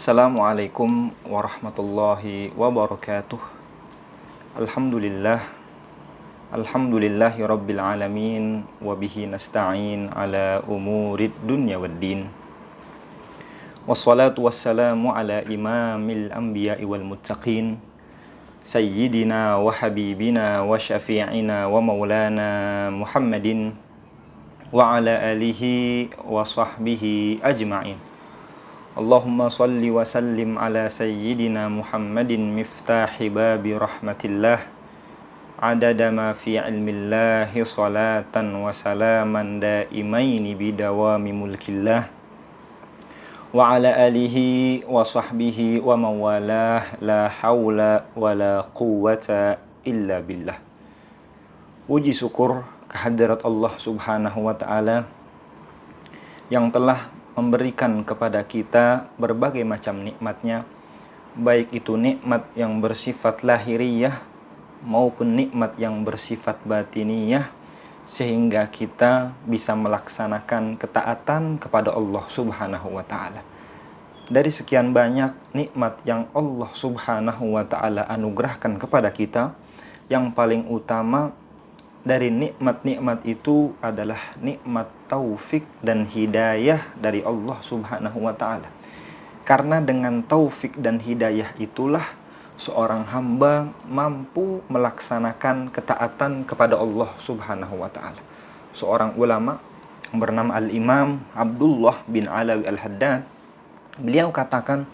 Assalamualaikum warahmatullahi wabarakatuh. Alhamdulillah. Alhamdulillahi rabbil alamin. Wabihi nasta'in ala umurid dunya waddin. Wassalatu wassalamu ala imamil anbiya'i wal muttaqin, Sayyidina wa habibina wa syafi'ina wa maulana Muhammadin wa ala alihi wa sahbihi ajma'in. Allahumma salli wa sallim ala sayyidina Muhammadin miftahi babi rahmatillah, adada ma fi ilmillahi salatan wa salaman daimaini bidawami mulkillah, wa ala alihi wa sahbihi wa mawalah, la hawla wa la quwwata illa billah. Puji syukur kehadirat Allah subhanahu wa ta'ala yang telah memberikan kepada kita berbagai macam nikmatnya, baik itu nikmat yang bersifat lahiriah maupun nikmat yang bersifat batiniyah, sehingga kita bisa melaksanakan ketaatan kepada Allah subhanahu wa ta'ala. Dari sekian banyak nikmat yang Allah subhanahu wa ta'ala anugerahkan kepada kita, yang paling utama dari nikmat-nikmat itu adalah nikmat taufik dan hidayah dari Allah subhanahu wa ta'ala. Karena dengan taufik dan hidayah itulah seorang hamba mampu melaksanakan ketaatan kepada Allah subhanahu wa ta'ala. Seorang ulama yang bernama Al-Imam Abdullah bin Alawi Al-Haddad, beliau katakan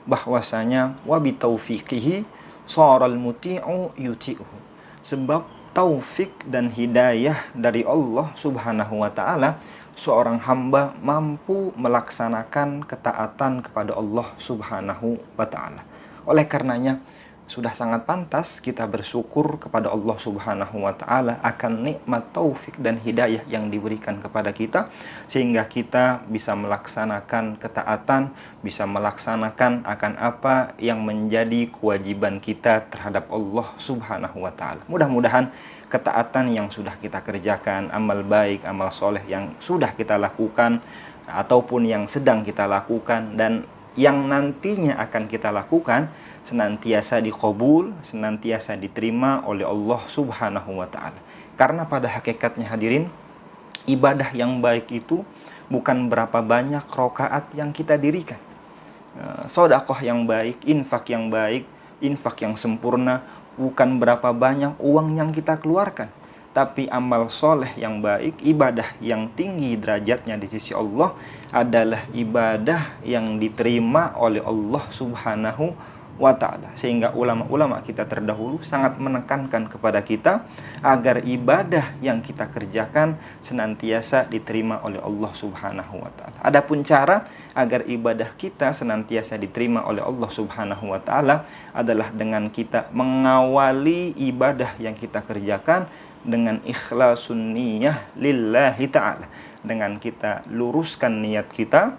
bahwasanya wa bi taufiqihi sharal muti'u yuti'uhu. Sebab taufik dan hidayah dari Allah subhanahu wa ta'ala, seorang hamba mampu melaksanakan ketaatan kepada Allah subhanahu wa ta'ala. Oleh karenanya sudah sangat pantas kita bersyukur kepada Allah subhanahu wa ta'ala akan nikmat taufik dan hidayah yang diberikan kepada kita, sehingga kita bisa melaksanakan ketaatan, bisa melaksanakan akan apa yang menjadi kewajiban kita terhadap Allah subhanahu wa ta'ala. Mudah-mudahan ketaatan yang sudah kita kerjakan, amal baik, amal soleh yang sudah kita lakukan ataupun yang sedang kita lakukan dan yang nantinya akan kita lakukan, senantiasa diqabul, senantiasa diterima oleh Allah subhanahu wa ta'ala. Karena pada hakikatnya hadirin, ibadah yang baik itu bukan berapa banyak rakaat yang kita dirikan, sedekah yang baik, infak yang sempurna, bukan berapa banyak uang yang kita keluarkan, tapi amal soleh yang baik, ibadah yang tinggi derajatnya di sisi Allah adalah ibadah yang diterima oleh Allah subhanahu wa ta'ala. Sehingga ulama-ulama kita terdahulu sangat menekankan kepada kita agar ibadah yang kita kerjakan senantiasa diterima oleh Allah subhanahu wa ta'ala. Adapun cara agar ibadah kita senantiasa diterima oleh Allah subhanahu wa ta'ala adalah dengan kita mengawali ibadah yang kita kerjakan dengan ikhlasun niyah lillahi ta'ala, dengan kita luruskan niat kita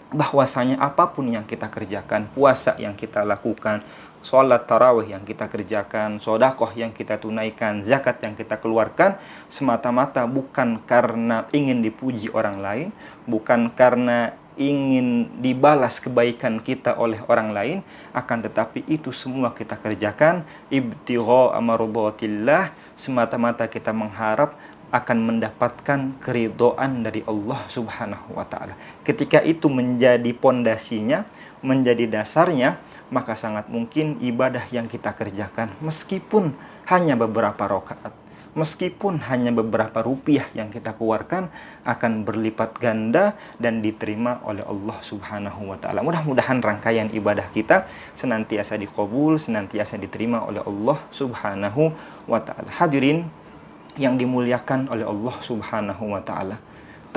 bahwasanya apapun yang kita kerjakan, puasa yang kita lakukan, sholat tarawih yang kita kerjakan, sedekah yang kita tunaikan, zakat yang kita keluarkan, semata-mata bukan karena ingin dipuji orang lain, bukan karena ingin dibalas kebaikan kita oleh orang lain, akan tetapi itu semua kita kerjakan ibtigha mardatillah, semata-mata kita mengharap akan mendapatkan keridhaan dari Allah subhanahu wa ta'ala. Ketika itu menjadi pondasinya, menjadi dasarnya, maka sangat mungkin ibadah yang kita kerjakan, meskipun hanya beberapa rakaat, meskipun hanya beberapa rupiah yang kita keluarkan, akan berlipat ganda dan diterima oleh Allah subhanahu wa ta'ala. Mudah-mudahan rangkaian ibadah kita senantiasa diqabul, senantiasa diterima oleh Allah subhanahu wa ta'ala. Hadirin yang dimuliakan oleh Allah subhanahu wa ta'ala,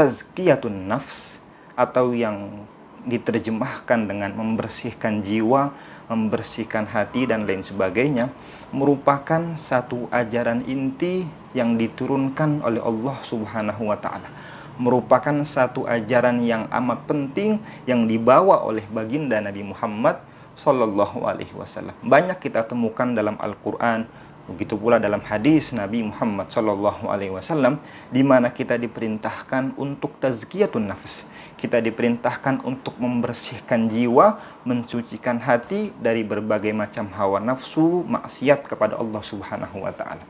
tazkiyatun nafs, atau yang diterjemahkan dengan membersihkan jiwa, membersihkan hati dan lain sebagainya, merupakan satu ajaran inti yang diturunkan oleh Allah subhanahu wa ta'ala, merupakan satu ajaran yang amat penting yang dibawa oleh baginda Nabi Muhammad sallallahu alaihi wasallam. Banyak kita temukan dalam Al-Quran, Begitu pula dalam hadis Nabi Muhammad SAW, di mana kita diperintahkan untuk tazkiyatun nafs. Kita diperintahkan untuk membersihkan jiwa, mensucikan hati dari berbagai macam hawa nafsu, maksiat kepada Allah Subhanahu wa taala.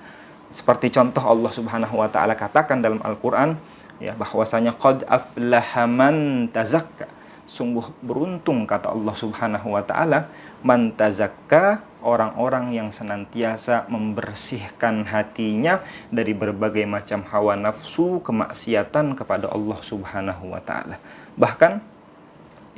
Seperti contoh Allah Subhanahu wa taala katakan dalam Al-Qur'an, ya, bahwasanya qad aflaha man tazakka. Sungguh beruntung, kata Allah Subhanahu wa taala, man tazakka, orang-orang yang senantiasa membersihkan hatinya dari berbagai macam hawa nafsu, kemaksiatan kepada Allah Subhanahu wa taala. Bahkan,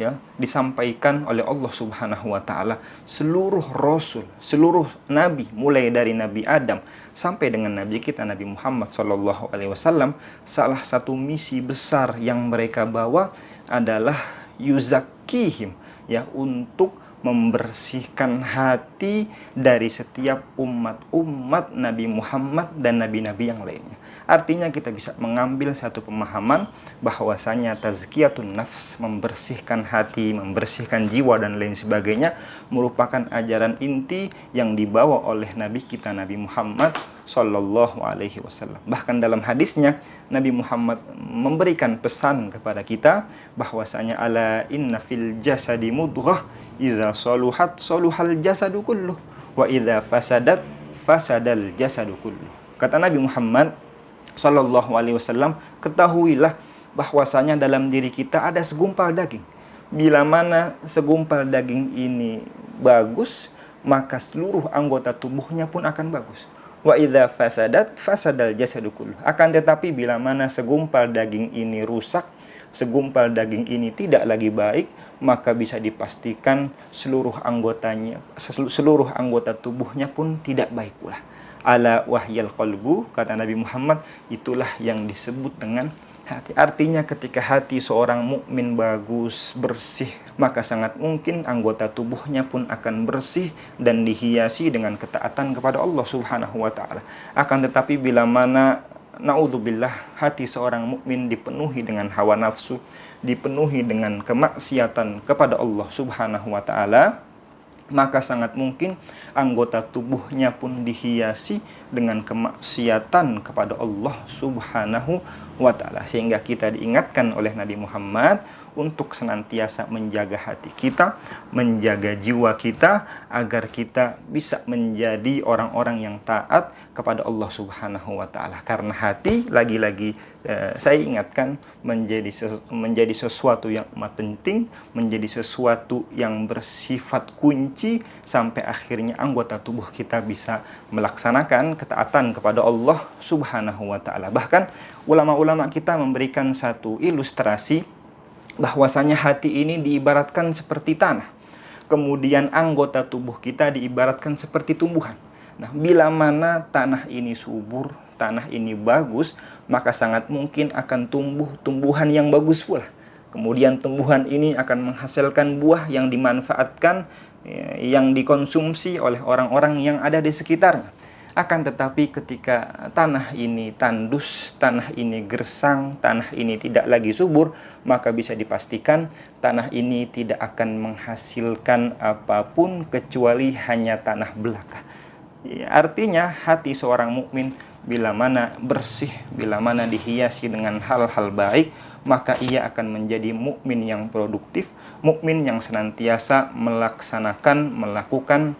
ya, disampaikan oleh Allah Subhanahu wa taala, seluruh rasul, seluruh nabi, mulai dari Nabi Adam sampai dengan nabi kita Nabi Muhammad SAW, salah satu misi besar yang mereka bawa adalah yuzakkihim, ya, untuk membersihkan hati dari setiap umat Nabi Muhammad dan nabi-nabi yang lainnya. Artinya kita bisa mengambil satu pemahaman bahwasanya tazkiyatun nafs, membersihkan hati, membersihkan jiwa dan lain sebagainya, merupakan ajaran inti yang dibawa oleh Nabi kita Nabi Muhammad Sallallahu Alaihi Wasallam. Bahkan dalam hadisnya Nabi Muhammad memberikan pesan kepada kita bahwasanya ala inna fil jasadi mudghah iza saluhat saluhal jasadu kulluh wa idza fasadat fasadal jasadu kulluh. Kata Nabi Muhammad Sallallahu Alaihi Wasallam, ketahuilah bahwasanya dalam diri kita ada segumpal daging. Bila mana segumpal daging ini bagus, maka seluruh anggota tubuhnya pun akan bagus. Wa idza fasadat fasadal jasadu kulluh. Akan tetapi bila mana segumpal daging ini rusak, segumpal daging ini tidak lagi baik, maka bisa dipastikan seluruh anggota tubuhnya pun tidak baik pula. Ala wahyal qalbu, kata Nabi Muhammad, itulah yang disebut dengan hati. Artinya ketika hati seorang mukmin bagus, bersih, maka sangat mungkin anggota tubuhnya pun akan bersih dan dihiasi dengan ketaatan kepada Allah Subhanahu wa taala. Akan tetapi bila mana naudzubillah hati seorang mukmin dipenuhi dengan hawa nafsu, dipenuhi dengan kemaksiatan kepada Allah Subhanahu wa taala, maka sangat mungkin anggota tubuhnya pun dihiasi dengan kemaksiatan kepada Allah Subhanahu wa taala. Sehingga kita diingatkan oleh Nabi Muhammad untuk senantiasa menjaga hati kita, menjaga jiwa kita, agar kita bisa menjadi orang-orang yang taat kepada Allah Subhanahu wa taala. Karena hati, lagi-lagi saya ingatkan, menjadi sesuatu yang amat penting, menjadi sesuatu yang bersifat kunci sampai akhirnya anggota tubuh kita bisa melaksanakan ketaatan kepada Allah Subhanahu wa taala. Bahkan ulama-ulama kita memberikan satu ilustrasi bahwasanya hati ini diibaratkan seperti tanah. Kemudian anggota tubuh kita diibaratkan seperti tumbuhan. Nah, bila mana tanah ini subur, tanah ini bagus, maka sangat mungkin akan tumbuh tumbuhan yang bagus pula. Kemudian tumbuhan ini akan menghasilkan buah yang dimanfaatkan, yang dikonsumsi oleh orang-orang yang ada di sekitarnya. Akan tetapi ketika tanah ini tandus, tanah ini gersang, tanah ini tidak lagi subur, maka bisa dipastikan tanah ini tidak akan menghasilkan apapun kecuali hanya tanah belaka. Artinya hati seorang mukmin bila mana bersih, bila mana dihiasi dengan hal-hal baik, maka ia akan menjadi mukmin yang produktif, mukmin yang senantiasa melakukan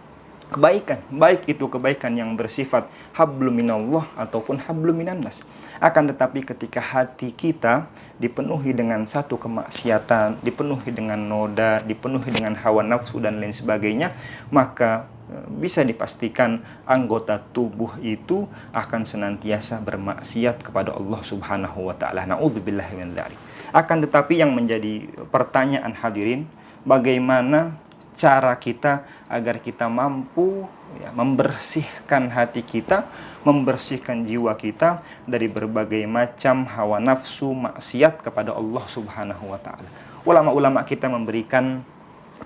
kebaikan, baik itu kebaikan yang bersifat hablum minallah ataupun hablum minannas. Akan tetapi ketika hati kita dipenuhi dengan satu kemaksiatan, dipenuhi dengan noda, dipenuhi dengan hawa nafsu dan lain sebagainya, maka bisa dipastikan anggota tubuh itu akan senantiasa bermaksiat kepada Allah Subhanahu wa taala. Nauzubillahi min dzalik. Akan tetapi yang menjadi pertanyaan hadirin, bagaimana cara kita agar kita mampu membersihkan hati kita, membersihkan jiwa kita dari berbagai macam hawa nafsu maksiat kepada Allah Subhanahu wa taala. Ulama-ulama kita memberikan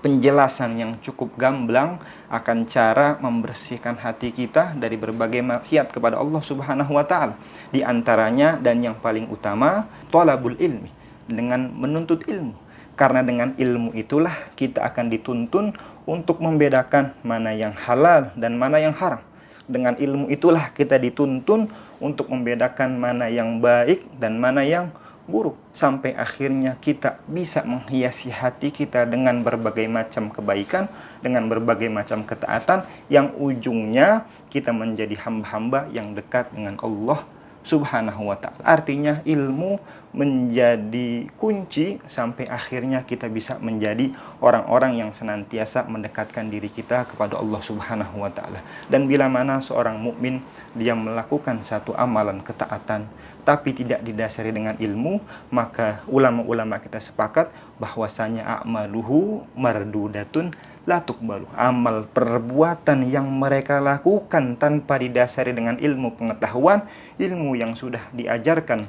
penjelasan yang cukup gamblang akan cara membersihkan hati kita dari berbagai maksiat kepada Allah Subhanahu wa taala. Di antaranya dan yang paling utama, thalabul ilmi, dengan menuntut ilmu. Karena dengan ilmu itulah kita akan dituntun untuk membedakan mana yang halal dan mana yang haram. Dengan ilmu itulah kita dituntun untuk membedakan mana yang baik dan mana yang buruk, sampai akhirnya kita bisa menghiasi hati kita dengan berbagai macam kebaikan, dengan berbagai macam ketaatan, yang ujungnya kita menjadi hamba-hamba yang dekat dengan Allah Subhanahu wa ta'ala. Artinya ilmu menjadi kunci sampai akhirnya kita bisa menjadi orang-orang yang senantiasa mendekatkan diri kita kepada Allah Subhanahu wa ta'ala. Dan bila mana seorang mukmin dia melakukan satu amalan ketaatan tapi tidak didasari dengan ilmu, maka ulama-ulama kita sepakat bahwasanya a'maluhu mardudatun la tuqbalu. Amal perbuatan yang mereka lakukan tanpa didasari dengan ilmu pengetahuan, ilmu yang sudah diajarkan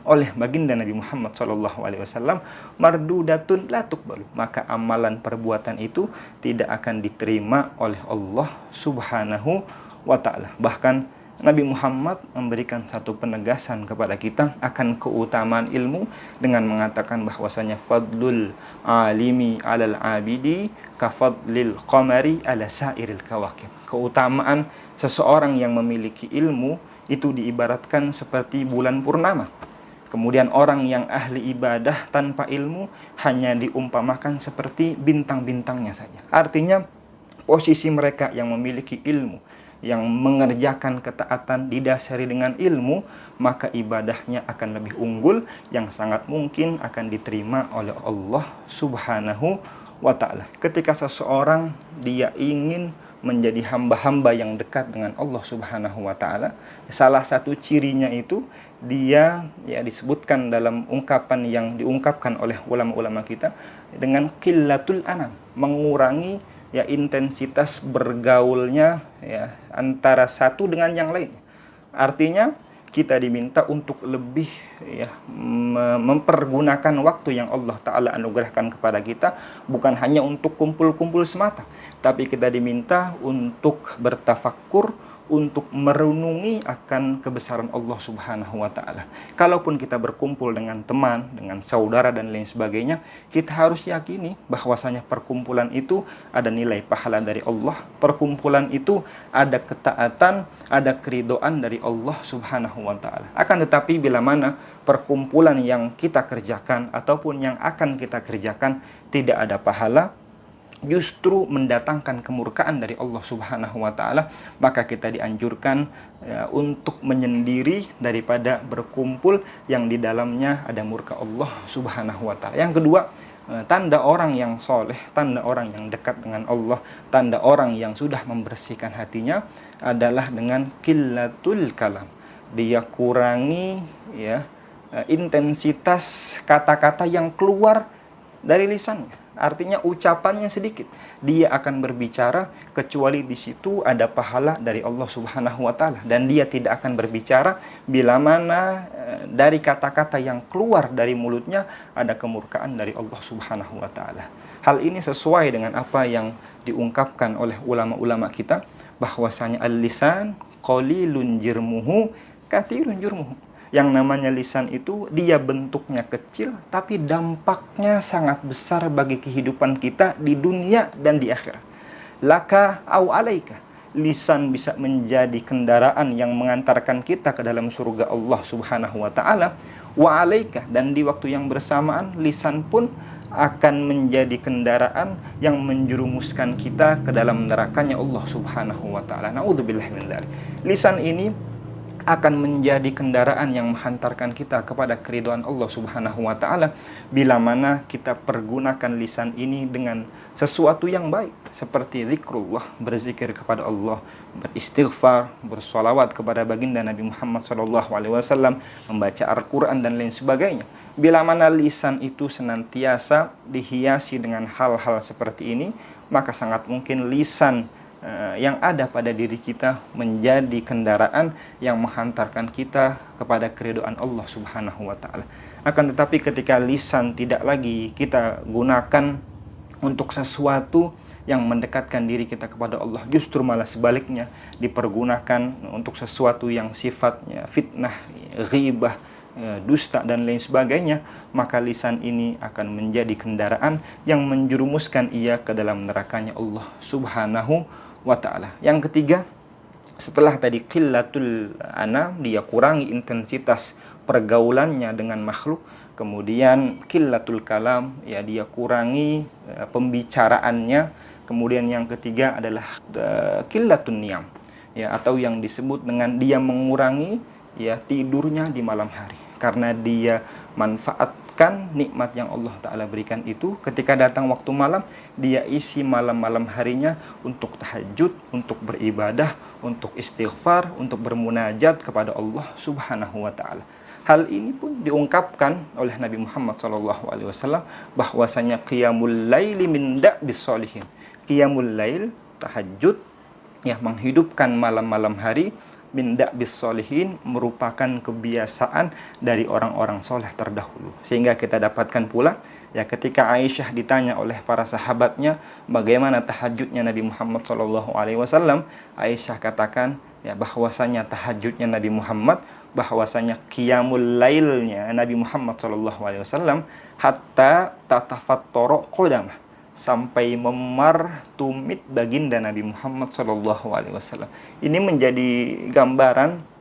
oleh baginda Nabi Muhammad SAW, mardudatun la tuqbalu, maka amalan perbuatan itu tidak akan diterima oleh Allah Subhanahu wa ta'ala. Bahkan Nabi Muhammad memberikan satu penegasan kepada kita akan keutamaan ilmu dengan mengatakan bahwasanya fadlul alimi alal abidi kafadlil qamari ala sairil kawakib. Keutamaan seseorang yang memiliki ilmu itu diibaratkan seperti bulan purnama. Kemudian orang yang ahli ibadah tanpa ilmu hanya diumpamakan seperti bintang-bintangnya saja. Artinya posisi mereka yang memiliki ilmu, yang mengerjakan ketaatan didasari dengan ilmu, maka ibadahnya akan lebih unggul, yang sangat mungkin akan diterima oleh Allah Subhanahu wa ta'ala. Ketika seseorang dia ingin menjadi hamba-hamba yang dekat dengan Allah Subhanahu wa ta'ala, salah satu cirinya itu dia disebutkan dalam ungkapan yang diungkapkan oleh ulama-ulama kita dengan qillatul anam, mengurangi intensitas bergaulnya antara satu dengan yang lain. Artinya kita diminta untuk lebih mempergunakan waktu yang Allah Ta'ala anugerahkan kepada kita, bukan hanya untuk kumpul-kumpul semata, tapi kita diminta untuk bertafakkur, untuk merenungi akan kebesaran Allah Subhanahu wa ta'ala. Kalaupun kita berkumpul dengan teman, dengan saudara dan lain sebagainya, kita harus yakini bahwasanya perkumpulan itu ada nilai pahala dari Allah. Perkumpulan itu ada ketaatan, ada keridhaan dari Allah Subhanahu wa ta'ala. Akan tetapi bila mana perkumpulan yang kita kerjakan ataupun yang akan kita kerjakan tidak ada pahala, justru mendatangkan kemurkaan dari Allah Subhanahu wa ta'ala, maka kita dianjurkan untuk menyendiri daripada berkumpul yang di dalamnya ada murka Allah Subhanahu wa ta'ala. Yang kedua, tanda orang yang soleh, tanda orang yang dekat dengan Allah, tanda orang yang sudah membersihkan hatinya adalah dengan qillatul kalam. Dia kurangi intensitas kata-kata yang keluar dari lisannya. Artinya ucapannya sedikit. Dia akan berbicara kecuali di situ ada pahala dari Allah Subhanahu wa ta'ala. Dan dia tidak akan berbicara bila mana dari kata-kata yang keluar dari mulutnya ada kemurkaan dari Allah Subhanahu wa ta'ala. Hal ini sesuai dengan apa yang diungkapkan oleh ulama-ulama kita, bahwasanya al-lisan qalilun jirmuhu katsirun jurmuhu. Yang namanya lisan itu dia bentuknya kecil tapi dampaknya sangat besar bagi kehidupan kita di dunia dan di akhirat. Laka au alaika. Lisan bisa menjadi kendaraan yang mengantarkan kita ke dalam surga Allah Subhanahu wa ta'ala. Wa alaika, dan di waktu yang bersamaan lisan pun akan menjadi kendaraan yang menjerumuskan kita ke dalam nerakanya Allah Subhanahu wa ta'ala. Na'udzubillahi min dzalik. Lisan ini akan menjadi kendaraan yang menghantarkan kita kepada keridhaan Allah Subhanahu wa ta'ala bila mana kita pergunakan lisan ini dengan sesuatu yang baik, seperti zikrullah, berzikir kepada Allah, beristighfar, bersolawat kepada baginda Nabi Muhammad SAW, membaca Al-Quran dan lain sebagainya. Bila mana lisan itu senantiasa dihiasi dengan hal-hal seperti ini, maka sangat mungkin lisan yang ada pada diri kita menjadi kendaraan yang menghantarkan kita kepada keridhaan Allah Subhanahu wa ta'ala. Akan tetapi ketika lisan tidak lagi kita gunakan untuk sesuatu yang mendekatkan diri kita kepada Allah, justru malah sebaliknya dipergunakan untuk sesuatu yang sifatnya fitnah, ghibah, dusta dan lain sebagainya, maka lisan ini akan menjadi kendaraan yang menjerumuskan ia ke dalam nerakanya Allah Subhanahu wa ta'ala. Yang ketiga, Setelah tadi qillatul anam, dia kurangi intensitas pergaulannya dengan makhluk. Kemudian qillatul kalam, ya dia kurangi pembicaraannya. Kemudian yang ketiga adalah qillatun niyam, ya, atau yang disebut dengan dia mengurangi ya tidurnya di malam hari, karena dia manfaatkan nikmat yang Allah Ta'ala berikan itu. Ketika datang waktu malam, dia isi malam-malam harinya untuk tahajud, untuk beribadah, untuk istighfar, untuk bermunajat kepada Allah Subhanahu wa Ta'ala. Hal ini pun diungkapkan oleh Nabi Muhammad SAW bahwasanya qiyamul laili min da'bis sholihin. Qiyamul lail, tahajud, ya, menghidupkan malam-malam hari, min da'bis sholihin, merupakan kebiasaan dari orang-orang soleh terdahulu. Sehingga kita dapatkan pula, ya, ketika Aisyah ditanya oleh para sahabatnya bagaimana tahajudnya Nabi Muhammad SAW, Aisyah katakan, ya, bahwasanya tahajudnya Nabi Muhammad, bahwasanya qiyamul lailnya Nabi Muhammad SAW hatta tatafattara qadamah, sampai memar tumit baginda Nabi Muhammad SAW. Ini menjadi gambaran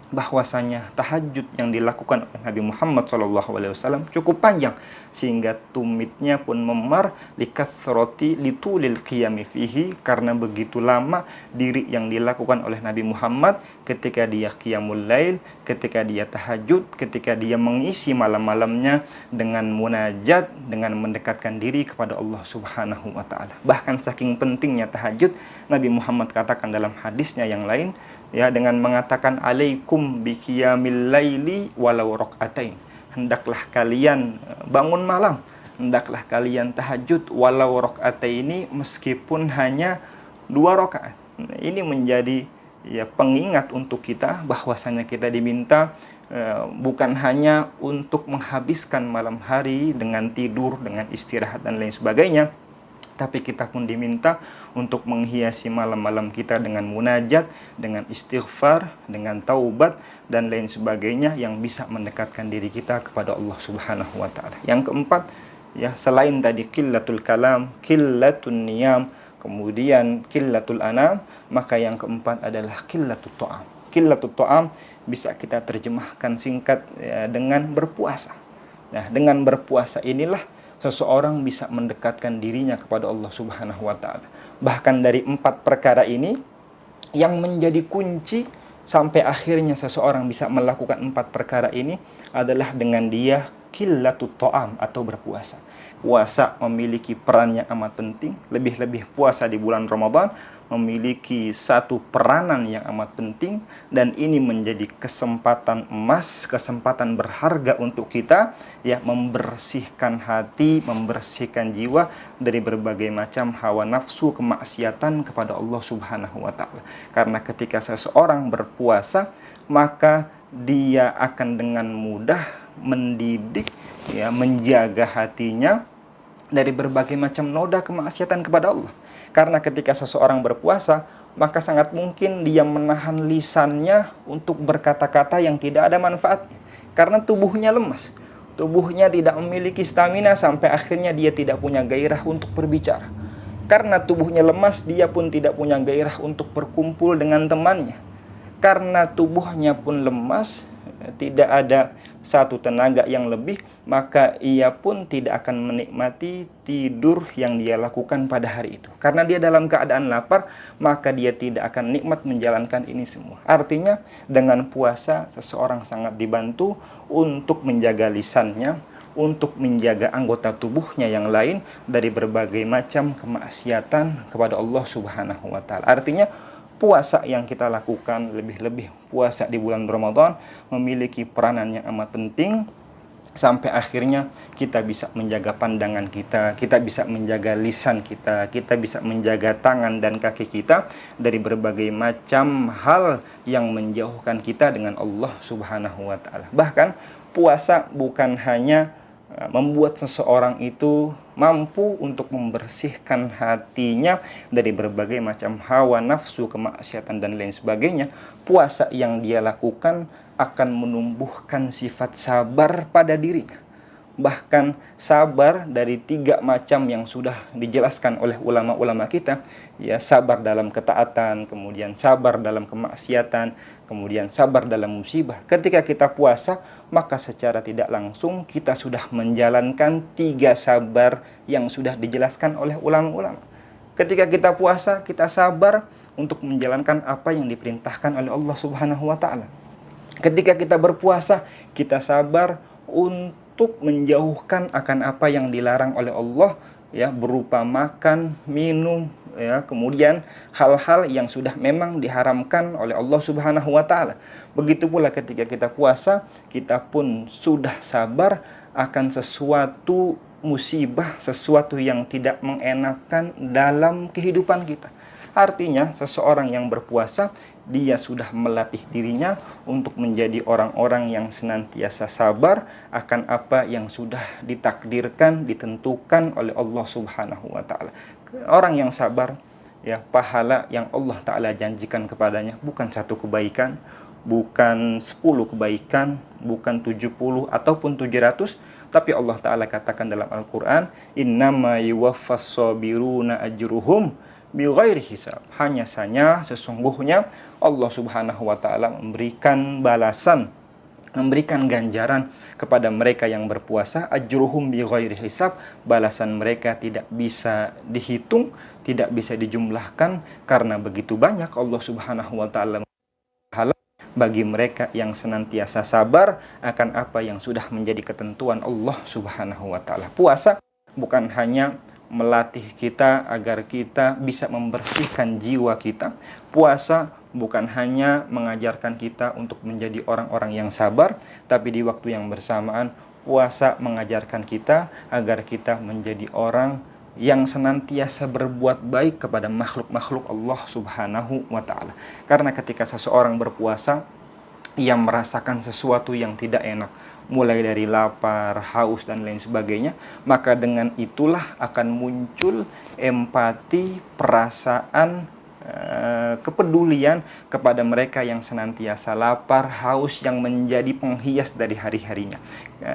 bahwasanya tahajud yang dilakukan oleh Nabi Muhammad SAW cukup panjang, sehingga tumitnya pun memar likathrati litulil qiyami fihi, karena begitu lama diri yang dilakukan oleh Nabi Muhammad ketika dia qiyamul lail, ketika dia tahajud, ketika dia mengisi malam-malamnya dengan munajat, dengan mendekatkan diri kepada Allah Subhanahu wa Ta'ala. Bahkan saking pentingnya tahajud, Nabi Muhammad katakan dalam hadisnya yang lain, ya, dengan mengatakan alaikum biqiyamil laili walau raqatain, hendaklah kalian bangun malam, hendaklah kalian tahajud walau raqataini, meskipun hanya 2 rakaat. Ini menjadi, ya, pengingat untuk kita bahwasanya kita diminta bukan hanya untuk menghabiskan malam hari dengan tidur, dengan istirahat dan lain sebagainya, tapi kita pun diminta untuk menghiasi malam-malam kita dengan munajat, dengan istighfar, dengan taubat, dan lain sebagainya yang bisa mendekatkan diri kita kepada Allah Subhanahu wa Ta'ala. Yang keempat, ya, selain tadi qillatul kalam, qillatun niyam, kemudian qillatul anam, maka yang keempat adalah qillatul ta'am. Qillatul ta'am bisa kita terjemahkan singkat, ya, dengan berpuasa. Nah, dengan berpuasa inilah seseorang bisa mendekatkan dirinya kepada Allah Subhanahu wa Ta'ala. Bahkan dari 4 perkara ini yang menjadi kunci sampai akhirnya seseorang bisa melakukan 4 perkara ini adalah dengan dia qillatut ta'am atau berpuasa. Puasa memiliki peran yang amat penting, lebih-lebih puasa di bulan Ramadan memiliki satu peranan yang amat penting, dan ini menjadi kesempatan emas, kesempatan berharga untuk kita, ya, membersihkan hati, membersihkan jiwa dari berbagai macam hawa nafsu kemaksiatan kepada Allah Subhanahu wa Ta'ala. Karena ketika seseorang berpuasa, maka dia akan dengan mudah mendidik, ya, menjaga hatinya dari berbagai macam noda kemaksiatan kepada Allah. Karena ketika seseorang berpuasa, maka sangat mungkin dia menahan lisannya untuk berkata-kata yang tidak ada manfaatnya. Karena tubuhnya lemas, tubuhnya tidak memiliki stamina, sampai akhirnya dia tidak punya gairah untuk berbicara. Karena tubuhnya lemas, dia pun tidak punya gairah untuk berkumpul dengan temannya. Karena tubuhnya pun lemas, tidak ada satu tenaga yang lebih, maka ia pun tidak akan menikmati tidur yang dia lakukan pada hari itu. Karena dia dalam keadaan lapar, maka dia tidak akan nikmat menjalankan ini semua. Artinya dengan puasa seseorang sangat dibantu untuk menjaga lisannya, untuk menjaga anggota tubuhnya yang lain dari berbagai macam kemaksiatan kepada Allah Subhanahu wa Ta'ala. Artinya puasa yang kita lakukan, lebih-lebih puasa di bulan Ramadan, memiliki peranan yang amat penting sampai akhirnya kita bisa menjaga pandangan kita, kita bisa menjaga lisan kita, kita bisa menjaga tangan dan kaki kita dari berbagai macam hal yang menjauhkan kita dengan Allah Subhanahu wa Ta'ala. Bahkan puasa bukan hanya membuat seseorang itu mampu untuk membersihkan hatinya dari berbagai macam hawa nafsu, kemaksiatan dan lain sebagainya. Puasa yang dia lakukan akan menumbuhkan sifat sabar pada dirinya. bahkan sabar dari 3 macam yang sudah dijelaskan oleh ulama-ulama kita, ya, sabar dalam ketaatan, kemudian sabar dalam kemaksiatan, kemudian sabar dalam musibah. Ketika kita puasa, maka secara tidak langsung kita sudah menjalankan 3 sabar yang sudah dijelaskan oleh ulama-ulama. Ketika kita puasa, kita sabar untuk menjalankan apa yang diperintahkan oleh Allah Subhanahu wa taala. Ketika kita berpuasa, kita sabar untuk menjauhkan akan apa yang dilarang oleh Allah, ya, berupa makan, minum, ya, kemudian hal-hal yang sudah memang diharamkan oleh Allah Subhanahu wa taala. Begitu pula ketika kita puasa, kita pun sudah sabar akan sesuatu musibah, sesuatu yang tidak mengenakan dalam kehidupan kita. Artinya, seseorang yang berpuasa, dia sudah melatih dirinya untuk menjadi orang-orang yang senantiasa sabar akan apa yang sudah ditakdirkan, ditentukan oleh Allah Subhanahu wa taala. Orang yang sabar, ya, pahala yang Allah taala janjikan kepadanya bukan 1 kebaikan, bukan 10 kebaikan, bukan 70 ataupun 700, tapi Allah taala katakan dalam Al-Qur'an, "Innama yuwaffas sabiruna ajruhum bighairi hisab." Hanya saja sesungguhnya Allah Subhanahu wa taala memberikan balasan, memberikan ganjaran kepada mereka yang berpuasa, ajruhum bighairi hisab, balasan mereka tidak bisa dihitung, tidak bisa dijumlahkan, karena begitu banyak Allah Subhanahu wa taala bagi mereka yang senantiasa sabar akan apa yang sudah menjadi ketentuan Allah Subhanahu wa taala. Puasa bukan hanya melatih kita agar kita bisa membersihkan jiwa kita. Puasa bukan hanya mengajarkan kita untuk menjadi orang-orang yang sabar, tapi di waktu yang bersamaan puasa mengajarkan kita agar kita menjadi orang yang senantiasa berbuat baik kepada makhluk-makhluk Allah Subhanahu wa taala. Karena ketika seseorang berpuasa, ia merasakan sesuatu yang tidak enak, mulai dari lapar, haus, dan lain sebagainya, maka dengan itulah akan muncul empati, perasaan, kepedulian kepada mereka yang senantiasa lapar, haus, yang menjadi penghias dari hari-harinya.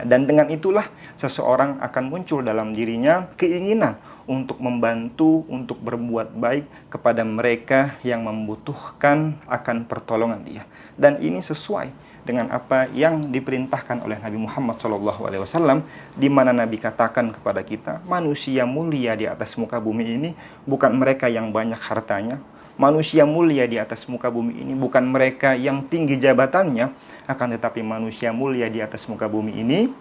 Dan dengan itulah seseorang akan muncul dalam dirinya keinginan untuk membantu, untuk berbuat baik kepada mereka yang membutuhkan akan pertolongan dia. Dan ini sesuai dengan apa yang diperintahkan oleh Nabi Muhammad SAW, di mana Nabi katakan kepada kita, manusia mulia di atas muka bumi ini bukan mereka yang banyak hartanya, manusia mulia di atas muka bumi ini bukan mereka yang tinggi jabatannya, akan tetapi manusia mulia di atas muka bumi ini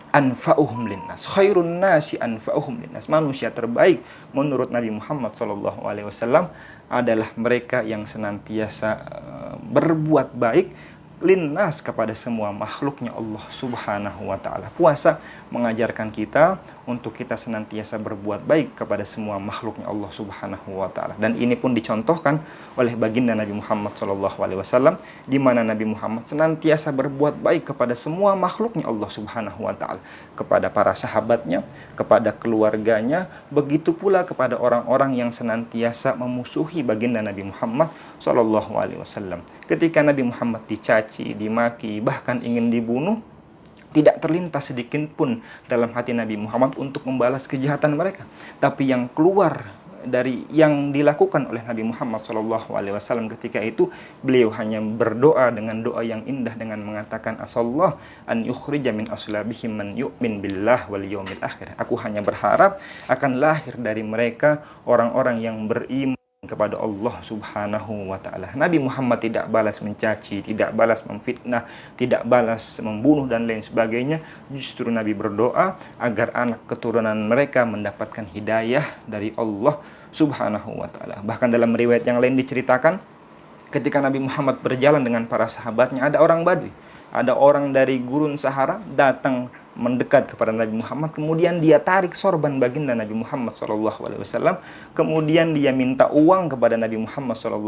anfa'uhum linnas, khairun nasi anfa'uhum linnas. Manusia terbaik menurut Nabi Muhammad SAW adalah mereka yang senantiasa berbuat baik linnas, kepada semua makhluknya Allah Subhanahu wa taala. Puasa mengajarkan kita untuk kita senantiasa berbuat baik kepada semua makhluknya Allah Subhanahu wa taala. Dan ini pun dicontohkan oleh baginda Nabi Muhammad SAW, di mana Nabi Muhammad senantiasa berbuat baik kepada semua makhluknya Allah Subhanahu wa taala, kepada para sahabatnya, kepada keluarganya, begitu pula kepada orang-orang yang senantiasa memusuhi baginda Nabi Muhammad SAW. Ketika Nabi Muhammad dicaci, dimaki, bahkan ingin dibunuh, tidak terlintas sedikit pun dalam hati Nabi Muhammad untuk membalas kejahatan mereka. Tapi yang keluar dari yang dilakukan oleh Nabi Muhammad SAW ketika itu, beliau hanya berdoa dengan doa yang indah dengan mengatakan, asallah an yukhrija min aslabihim man yu'min billah wal yawmil akhir. Aku hanya berharap akan lahir dari mereka orang-orang yang beriman kepada Allah Subhanahu wa taala. Nabi Muhammad tidak balas mencaci, tidak balas memfitnah, tidak balas membunuh dan lain sebagainya. Justru Nabi berdoa agar anak keturunan mereka mendapatkan hidayah dari Allah Subhanahu wa taala. Bahkan dalam riwayat yang lain diceritakan, ketika Nabi Muhammad berjalan dengan para sahabatnya, ada orang Badui, ada orang dari gurun Sahara datang mendekat kepada Nabi Muhammad, kemudian dia tarik sorban baginda Nabi Muhammad SAW, kemudian dia minta uang kepada Nabi Muhammad SAW.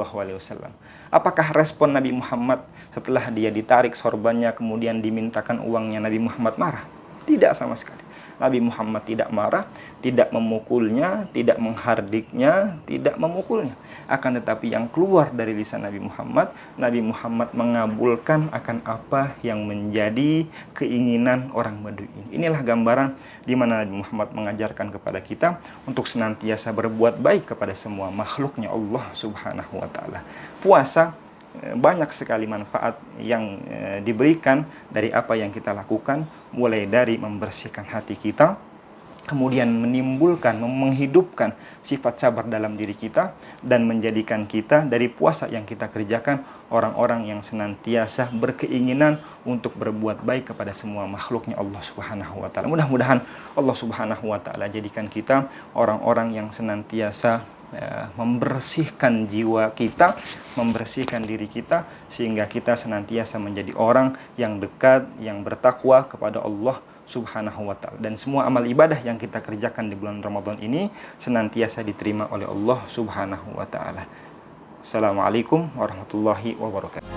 Apakah respon Nabi Muhammad setelah dia ditarik sorbannya kemudian dimintakan uangnya? Nabi Muhammad marah? Tidak sama sekali. Nabi Muhammad tidak marah, tidak memukulnya, tidak menghardiknya, tidak memukulnya. Akan tetapi yang keluar dari lisan Nabi Muhammad mengabulkan akan apa yang menjadi keinginan orang Badui. Inilah gambaran di mana Nabi Muhammad mengajarkan kepada kita untuk senantiasa berbuat baik kepada semua makhluknya Allah Subhanahu wa taala. Puasa banyak sekali manfaat yang diberikan dari apa yang kita lakukan, mulai dari membersihkan hati kita, kemudian menimbulkan, menghidupkan sifat sabar dalam diri kita, dan menjadikan kita dari puasa yang kita kerjakan orang-orang yang senantiasa berkeinginan untuk berbuat baik kepada semua makhluknya Allah Subhanahu wa taala. Mudah-mudahan Allah Subhanahu wa taala jadikan kita orang-orang yang senantiasa membersihkan jiwa kita, membersihkan diri kita, sehingga kita senantiasa menjadi orang yang dekat, yang bertakwa kepada Allah Subhanahu wa ta'ala. Dan semua amal ibadah yang kita kerjakan di bulan Ramadan ini senantiasa diterima oleh Allah Subhanahu wa ta'ala. Assalamualaikum warahmatullahi wabarakatuh.